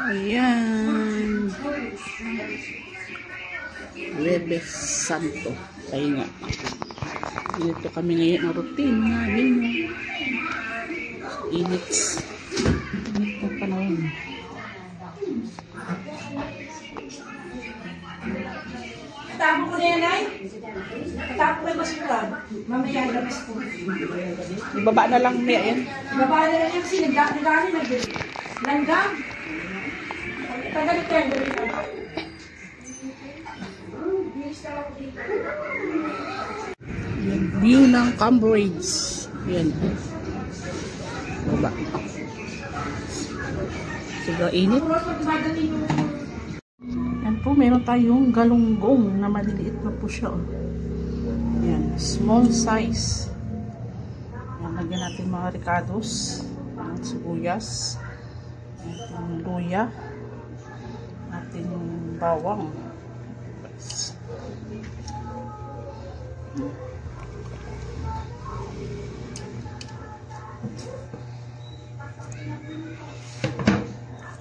Ayan. Huwebes Santo. Kaya nga. Dito kami ngayon na routine namin. Init. Init na panahon. Tapo ko na yan, ay? Tapo ko yung basura. Mamaya labas ko. Ibaba na lang niya yan. Ibaba na lang yan kasi nagani langgam. Tagalit ka yan. Yung view ng Cambridge. Yan. Baba. Sobrang init. Yan po, meron tayong galunggong na maliliit na po siya. Oh. Yan, small size. Yan, lagyan natin mga ricados. Yan, sibuyas. Yan, luya. Natin yung bawang.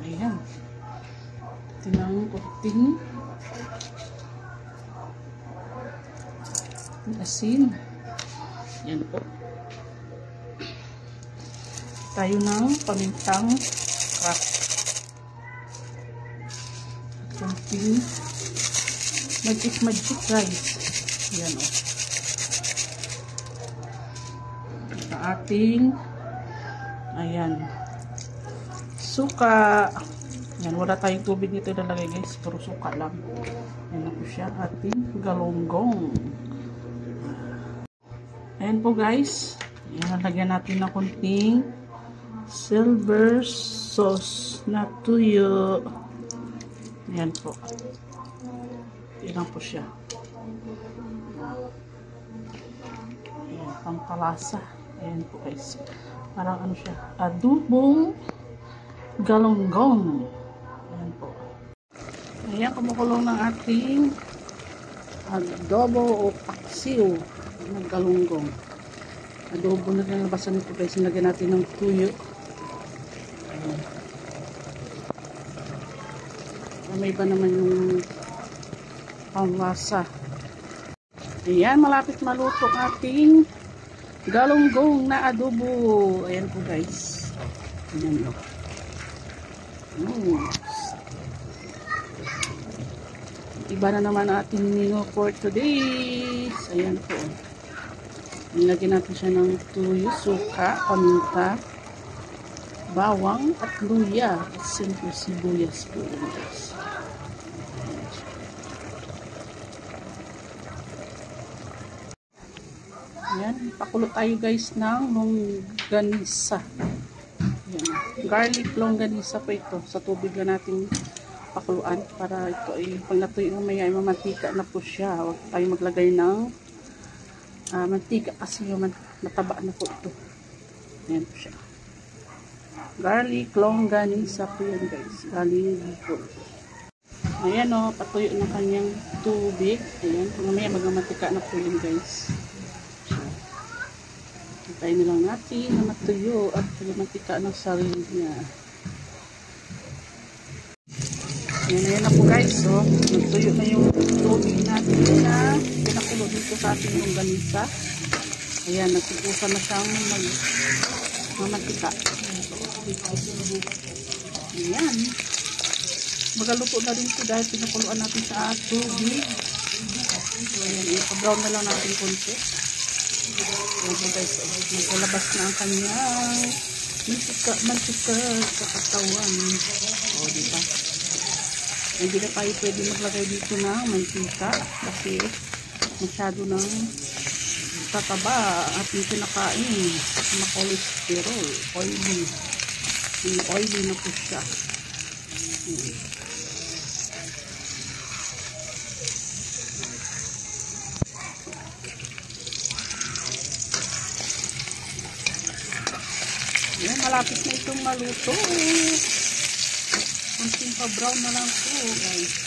Ayan. Tinang kunting asin. Yan po. Tayo ng pamintang crack. Kunting magic guys. Yan o. Sa ating ayan suka. Yan, wala tayong tubig dito ilalagay guys, puro suka lang. Yan na po siya, ating galunggong. Ayan po guys. Yan, lagyan natin ng kunting silver sauce na tuyo. Yan po. Yan po siya. Yan, pampalasa. Ayan po guys. Parang ano siya, adobong galunggong. Ayan po. Ayan, kumukulong ng ating adobo o paksiw ng galunggong. Adobo na nalabasan nito guys. Nilagyan natin ng tuyo. Ayan. May iba naman yung pamlasa. Ayan, malapit maluto ang ating galunggong na adobo. Ayan po guys. Ayan po. Iba na naman ating menu for today. Ayan po. Nilagyan natin siya ng tuyo, suka, paminta, bawang at luya at simple sibuyas po guys. Ayan, pakulo tayo guys ng longganisa. Ayan, garlic longganisa po ito. Sa tubig na natin pakuluan para ito ay pag natuyo mamaya ay mamantika na po siya. Huwag tayo maglagay ng mantika kasi yung mataba na po ito. Ayan po siya. Garlic longganisa po yan guys. Galing po. Ayan o, patuyo na kanyang tubig. Ayan, mamaya magmamantika na po yun guys. Hintayin na lang natin na matuyo at magmamantika ng sarili niya. Ayan na po guys. So, natuyo na yung tubig natin na pinakulo dito sa ating longganisa. Ayan, nagsipusan na siyang magmamantika. Ayan. Magaluto na rin ito dahil pinakuluan natin sa tubig. Ayan, i-brown na lang natin konti. Ayan guys, naglalabas na ang kanyang mantika sa katawan. O, diba? Hindi na tayo pwede maglagay dito ng mantika kasi masyado ng tataba at yung kinakain na cholesterol, oily. Oily na po siya. Ayan, malapit na itong maluto. Kunting pa-brown na lang po guys.